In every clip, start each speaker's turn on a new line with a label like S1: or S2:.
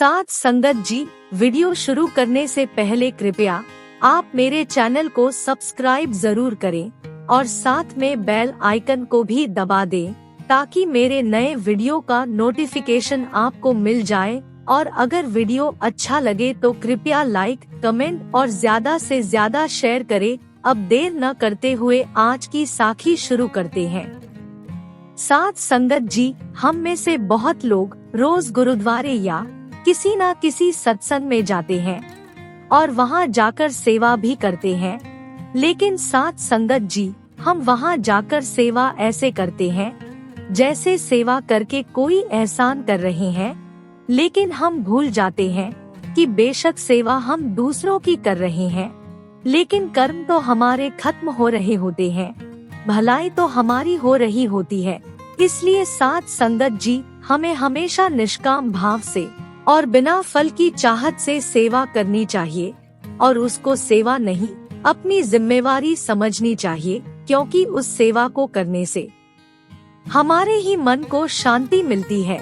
S1: साथ संगत जी, वीडियो शुरू करने से पहले कृपया आप मेरे चैनल को सब्सक्राइब जरूर करें और साथ में बेल आइकन को भी दबा दें ताकि मेरे नए वीडियो का नोटिफिकेशन आपको मिल जाए। और अगर वीडियो अच्छा लगे तो कृपया लाइक, कमेंट और ज्यादा से ज्यादा शेयर करें। अब देर न करते हुए आज की साखी शुरू करते हैं। साथ संगत जी, हम में से बहुत लोग रोज गुरुद्वारे या किसी न किसी सत्संग में जाते हैं और वहां जाकर सेवा भी करते हैं। लेकिन साथ संगत जी, हम वहां जाकर सेवा ऐसे करते हैं जैसे सेवा करके कोई एहसान कर रहे हैं, लेकिन हम भूल जाते हैं कि बेशक सेवा हम दूसरों की कर रहे हैं, लेकिन कर्म तो हमारे खत्म हो रहे होते हैं, भलाई तो हमारी हो रही होती है। इसलिए साथ संगत जी, हमें हमेशा निष्काम भाव से और बिना फल की चाहत से सेवा करनी चाहिए और उसको सेवा नहीं, अपनी जिम्मेवारी समझनी चाहिए, क्योंकि उस सेवा को करने से हमारे ही मन को शांति मिलती है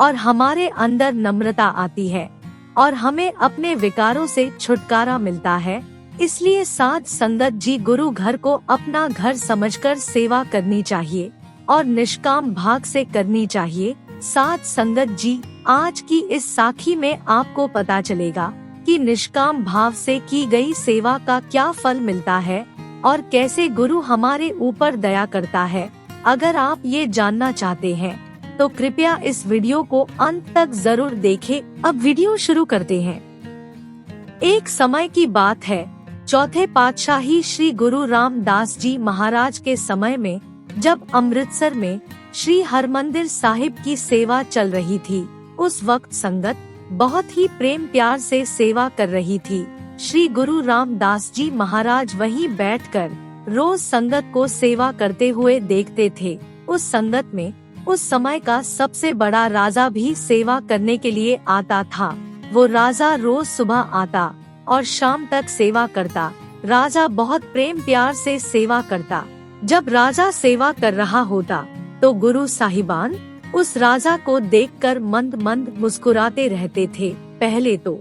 S1: और हमारे अंदर नम्रता आती है और हमें अपने विकारों से छुटकारा मिलता है। इसलिए साथ संगत जी, गुरु घर को अपना घर समझकर सेवा करनी चाहिए और निष्काम भाव से करनी चाहिए। साथ संगत जी, आज की इस साखी में आपको पता चलेगा कि निष्काम भाव से की गई सेवा का क्या फल मिलता है और कैसे गुरु हमारे ऊपर दया करता है। अगर आप ये जानना चाहते हैं तो कृपया इस वीडियो को अंत तक जरूर देखें। अब वीडियो शुरू करते हैं। एक समय की बात है, चौथे पातशाही श्री गुरु रामदास जी महाराज के समय में, जब अमृतसर में श्री हरमंदिर साहिब की सेवा चल रही थी। उस वक्त संगत बहुत ही प्रेम प्यार से सेवा कर रही थी। श्री गुरु रामदास जी महाराज वहीं बैठकर रोज संगत को सेवा करते हुए देखते थे। उस संगत में उस समय का सबसे बड़ा राजा भी सेवा करने के लिए आता था। वो राजा रोज सुबह आता और शाम तक सेवा करता। राजा बहुत प्रेम प्यार से सेवा करता। जब राजा सेवा कर रहा होता तो गुरु साहिबान उस राजा को देखकर मंद मंद मुस्कुराते रहते थे। पहले तो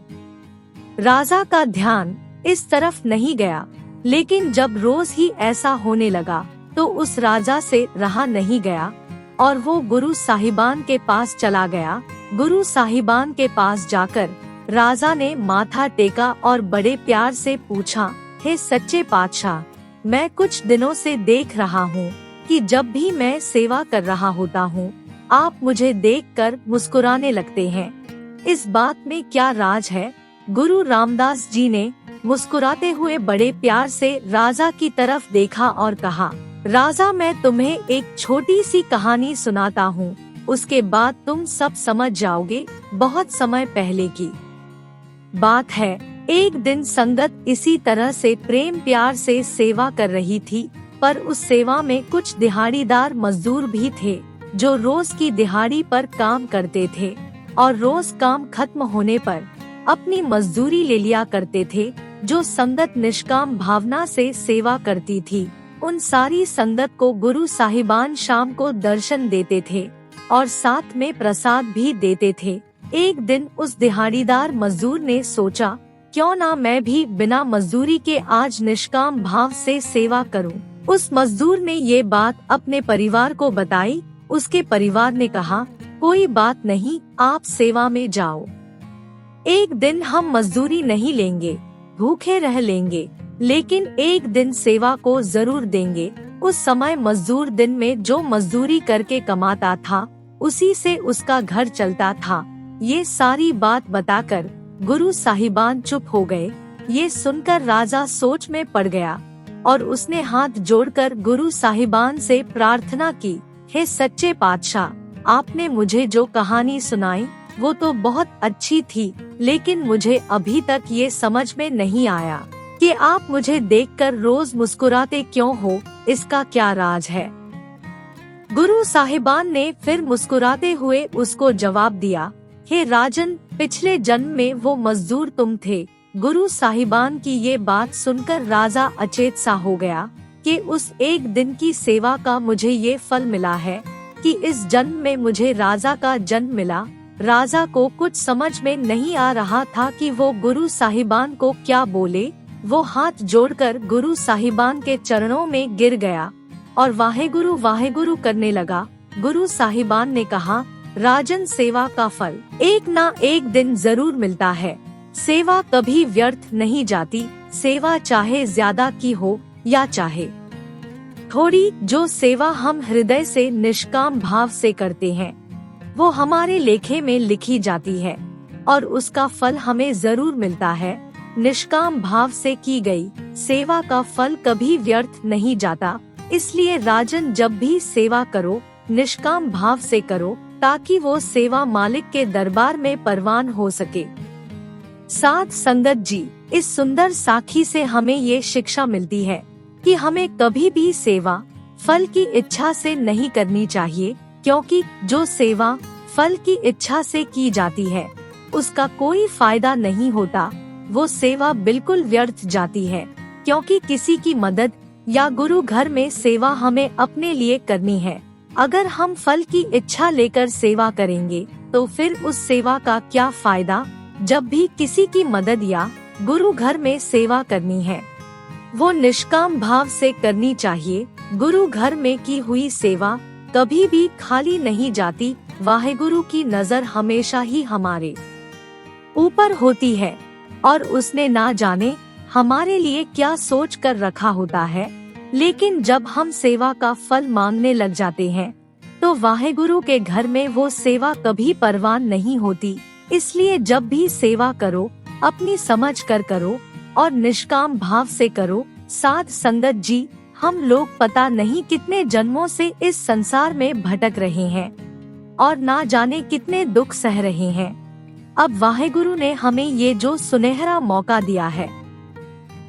S1: राजा का ध्यान इस तरफ नहीं गया, लेकिन जब रोज ही ऐसा होने लगा तो उस राजा से रहा नहीं गया और वो गुरु साहिबान के पास चला गया। गुरु साहिबान के पास जाकर राजा ने माथा टेका और बड़े प्यार से पूछा, हे सच्चे पातशाह, मैं कुछ दिनों से देख रहा हूँ कि जब भी मैं सेवा कर रहा होता हूँ, आप मुझे देखकर मुस्कुराने लगते हैं। इस बात में क्या राज है? गुरु रामदास जी ने मुस्कुराते हुए बड़े प्यार से राजा की तरफ देखा और कहा, राजा, मैं तुम्हें एक छोटी सी कहानी सुनाता हूँ, उसके बाद तुम सब समझ जाओगे। बहुत समय पहले की बात है, एक दिन संगत इसी तरह से प्रेम प्यार से सेवा कर रही थी, पर उस सेवा में कुछ दिहाड़ीदार मजदूर भी थे जो रोज की दिहाड़ी पर काम करते थे और रोज काम खत्म होने पर अपनी मजदूरी ले लिया करते थे। जो संगत निष्काम भावना से सेवा करती थी, उन सारी संगत को गुरु साहिबान शाम को दर्शन देते थे और साथ में प्रसाद भी देते थे। एक दिन उस दिहाड़ीदार मजदूर ने सोचा, क्यों ना मैं भी बिना मजदूरी के आज निष्काम भाव से सेवा करूं। उस मजदूर ने ये बात अपने परिवार को बताई। उसके परिवार ने कहा, कोई बात नहीं, आप सेवा में जाओ। एक दिन हम मजदूरी नहीं लेंगे, भूखे रह लेंगे, लेकिन एक दिन सेवा को जरूर देंगे। उस समय मजदूर दिन में जो मजदूरी करके कमाता था, उसी से उसका घर चलता था। ये सारी बात बताकर गुरु साहिबान चुप हो गए। ये सुनकर राजा सोच में पड़ गया और उसने हाथ जोड़कर गुरु साहिबान से प्रार्थना की, हे सच्चे पातशाह, आपने मुझे जो कहानी सुनाई वो तो बहुत अच्छी थी, लेकिन मुझे अभी तक ये समझ में नहीं आया कि आप मुझे देखकर रोज मुस्कुराते क्यों हो, इसका क्या राज है। गुरु साहिबान ने फिर मुस्कुराते हुए उसको जवाब दिया, हे राजन, पिछले जन्म में वो मजदूर तुम थे। गुरु साहिबान की ये बात सुनकर राजा अचेत सा हो गया कि उस एक दिन की सेवा का मुझे ये फल मिला है कि इस जन्म में मुझे राजा का जन्म मिला। राजा को कुछ समझ में नहीं आ रहा था कि वो गुरु साहिबान को क्या बोले। वो हाथ जोड़कर गुरु साहिबान के चरणों में गिर गया और वाहेगुरु करने लगा। गुरु साहिबान ने कहा, राजन, सेवा का फल एक ना एक दिन जरूर मिलता है। सेवा कभी व्यर्थ नहीं जाती। सेवा चाहे ज्यादा की हो या चाहे थोड़ी, जो सेवा हम हृदय से निष्काम भाव से करते हैं वो हमारे लेखे में लिखी जाती है और उसका फल हमें जरूर मिलता है। निष्काम भाव से की गई सेवा का फल कभी व्यर्थ नहीं जाता। इसलिए राजन, जब भी सेवा करो निष्काम भाव से करो, ताकि वो सेवा मालिक के दरबार में परवान हो सके। साथ संगत जी, इस सुंदर साखी से हमें ये शिक्षा मिलती है कि हमें कभी भी सेवा फल की इच्छा से नहीं करनी चाहिए, क्योंकि जो सेवा फल की इच्छा से की जाती है उसका कोई फायदा नहीं होता। वो सेवा बिल्कुल व्यर्थ जाती है, क्योंकि किसी की मदद या गुरु घर में सेवा हमें अपने लिए करनी है। अगर हम फल की इच्छा लेकर सेवा करेंगे तो फिर उस सेवा का क्या फायदा। जब भी किसी की मदद या गुरु घर में सेवा करनी है वो निष्काम भाव से करनी चाहिए। गुरु घर में की हुई सेवा कभी भी खाली नहीं जाती। वाहेगुरु की नजर हमेशा ही हमारे ऊपर होती है और उसने ना जाने हमारे लिए क्या सोच कर रखा होता है। लेकिन जब हम सेवा का फल मांगने लग जाते हैं तो वाहेगुरु के घर में वो सेवा कभी परवान नहीं होती। इसलिए जब भी सेवा करो अपनी समझ कर करो और निष्काम भाव से करो। साथ संगत जी, हम लोग पता नहीं कितने जन्मों से इस संसार में भटक रहे हैं और ना जाने कितने दुख सह रहे हैं। अब वाहेगुरु ने हमें ये जो सुनहरा मौका दिया है,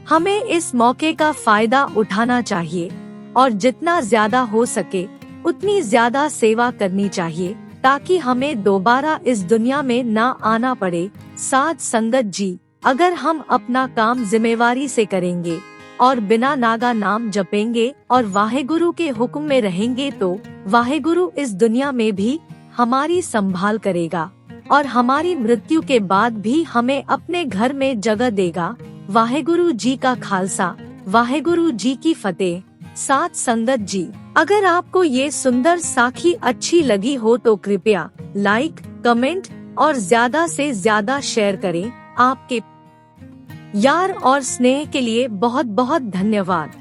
S1: हमें इस मौके का फायदा उठाना चाहिए और जितना ज्यादा हो सके उतनी ज्यादा सेवा करनी चाहिए, ताकि हमें दोबारा इस दुनिया में ना आना पड़े। साथ संगत जी, अगर हम अपना काम जिम्मेवारी से करेंगे और बिना नागा नाम जपेंगे और वाहेगुरु के हुक्म में रहेंगे तो वाहेगुरु इस दुनिया में भी हमारी संभाल करेगा और हमारी मृत्यु के बाद भी हमें अपने घर में जगह देगा। वाहेगुरु जी का खालसा, वाहेगुरु जी की फतेह। साथ संगत जी, अगर आपको ये सुंदर साखी अच्छी लगी हो तो कृपया लाइक, कमेंट और ज्यादा से ज्यादा शेयर करें। आपके यार और स्नेह के लिए बहुत बहुत धन्यवाद।